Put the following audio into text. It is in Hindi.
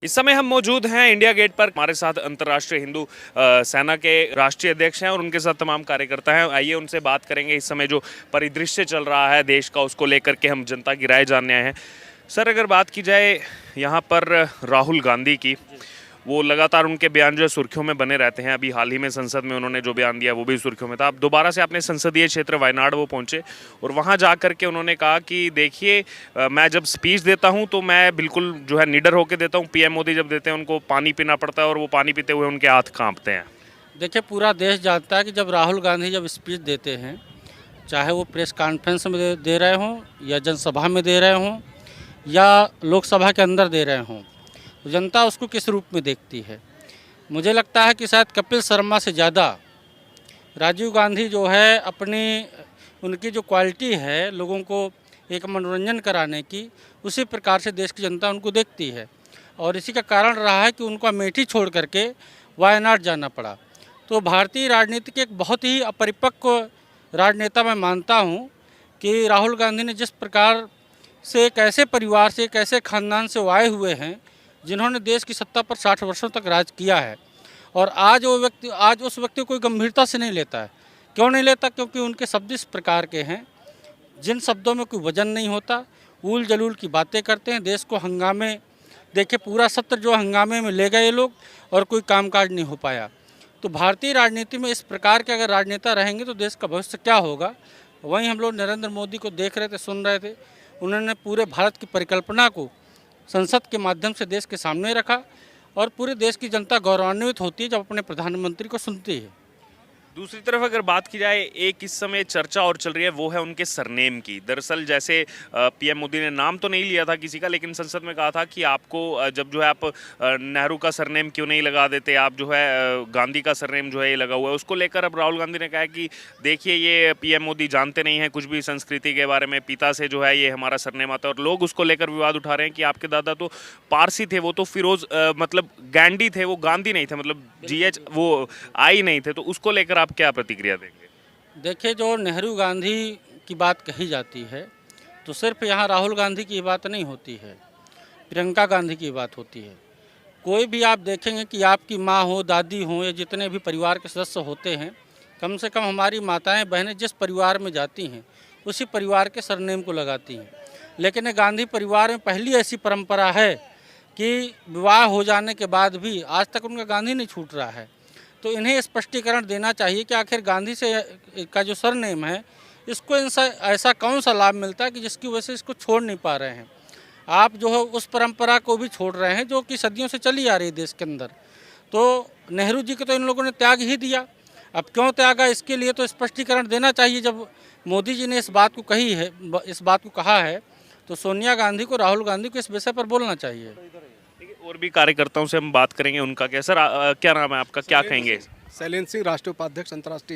इस समय हम मौजूद हैं इंडिया गेट पर। हमारे साथ अंतर्राष्ट्रीय हिंदू सेना के राष्ट्रीय अध्यक्ष हैं और उनके साथ तमाम कार्यकर्ता हैं। आइए उनसे बात करेंगे। इस समय जो परिदृश्य चल रहा है देश का, उसको लेकर के हम जनता की राय जानने आए हैं। सर, अगर बात की जाए यहाँ पर राहुल गांधी की, वो लगातार उनके बयान जो है सुर्खियों में बने रहते हैं। अभी हाल ही में संसद में उन्होंने जो बयान दिया वो भी सुर्खियों में था। अब दोबारा से अपने संसदीय क्षेत्र वायनाड वो पहुंचे और वहां जा कर के उन्होंने कहा कि देखिए, मैं जब स्पीच देता हूं तो मैं बिल्कुल जो है निडर होकर देता हूं। पीएम मोदी जब देते हैं उनको पानी पीना पड़ता है और वो पानी पीते हुए उनके हाथ कांपते हैं। देखिए, पूरा देश जानता है कि जब राहुल गांधी जब स्पीच देते हैं, चाहे वो प्रेस कॉन्फ्रेंस में दे रहे हों या जनसभा में दे रहे हों या लोकसभा के अंदर दे रहे हों, तो जनता उसको किस रूप में देखती है। मुझे लगता है कि शायद कपिल शर्मा से ज़्यादा राजीव गांधी जो है उनकी जो क्वालिटी है लोगों को एक मनोरंजन कराने की, उसी प्रकार से देश की जनता उनको देखती है। और इसी का कारण रहा है कि उनको अमेठी छोड़ करके वायनाड जाना पड़ा। तो भारतीय राजनीति के एक बहुत ही अपरिपक्व राजनेता मैं मानता हूं कि राहुल गांधी ने जिस प्रकार से एक ऐसे परिवार से, एक ऐसे खानदान से वो आए हुए हैं जिन्होंने देश की सत्ता पर 60 वर्षों तक राज किया है, और आज उस व्यक्ति को कोई गंभीरता से नहीं लेता है। क्यों नहीं लेता? क्योंकि उनके शब्द इस प्रकार के हैं जिन शब्दों में कोई वजन नहीं होता, ऊल जलूल की बातें करते हैं। देश को हंगामे, देखिए पूरा सत्र जो हंगामे में ले गए लोग और कोई कामकाज नहीं हो पाया। तो भारतीय राजनीति में इस प्रकार के अगर राजनेता रहेंगे तो देश का भविष्य क्या होगा। वहीं हम लोग नरेंद्र मोदी को देख रहे थे, सुन रहे थे। उन्होंने पूरे भारत की परिकल्पना को संसद के माध्यम से देश के सामने रखा और पूरे देश की जनता गौरवान्वित होती है जब अपने प्रधानमंत्री को सुनती है। दूसरी तरफ अगर बात की जाए, एक इस समय चर्चा और चल रही है, वो है उनके सरनेम की। दरअसल जैसे पीएम मोदी ने नाम तो नहीं लिया था किसी का, लेकिन संसद में कहा था कि आपको जब जो है आप नेहरू का सरनेम क्यों नहीं लगा देते, आप जो है गांधी का सरनेम जो है ये लगा हुआ है। उसको लेकर अब राहुल गांधी ने कहा है कि देखिए, ये पीएम मोदी जानते नहीं हैं कुछ भी संस्कृति के बारे में, पिता से जो है ये हमारा सरनेम आता है। और लोग उसको लेकर विवाद उठा रहे हैं कि आपके दादा तो पारसी थे, वो तो फिरोज मतलब गांधी थे, वो गांधी नहीं थे, मतलब जीएच वो आई नहीं थे। तो उसको लेकर आप क्या प्रतिक्रिया देंगे? देखिए, जो नेहरू गांधी की बात कही जाती है तो सिर्फ यहाँ राहुल गांधी की बात नहीं होती है, प्रियंका गांधी की बात होती है। कोई भी आप देखेंगे कि आपकी माँ हो, दादी हो या जितने भी परिवार के सदस्य होते हैं, कम से कम हमारी माताएं बहनें जिस परिवार में जाती हैं उसी परिवार के सरनेम को लगाती हैं। लेकिन गांधी परिवार में पहली ऐसी परंपरा है कि विवाह हो जाने के बाद भी आज तक उनका गांधी नहीं छूट रहा है। तो इन्हें स्पष्टीकरण देना चाहिए कि आखिर गांधी से का जो सरनेम है, इसको ऐसा कौन सा लाभ मिलता है कि जिसकी वजह से इसको छोड़ नहीं पा रहे हैं। आप जो है उस परंपरा को भी छोड़ रहे हैं जो कि सदियों से चली आ रही है देश के अंदर। तो नेहरू जी को तो इन लोगों ने त्याग ही दिया। अब क्यों त्यागा, इसके लिए तो स्पष्टीकरण देना चाहिए। जब मोदी जी ने इस बात को कहा है तो सोनिया गांधी को, राहुल गांधी को इस विषय पर बोलना चाहिए। और भी कार्यकर्ताओं से हम बात करेंगे, उनका क्या। सर, क्या नाम है आपका, क्या कहेंगे? शैलेंद्र सिंह, राष्ट्रीय उपाध्यक्ष अंतर्राष्ट्रीय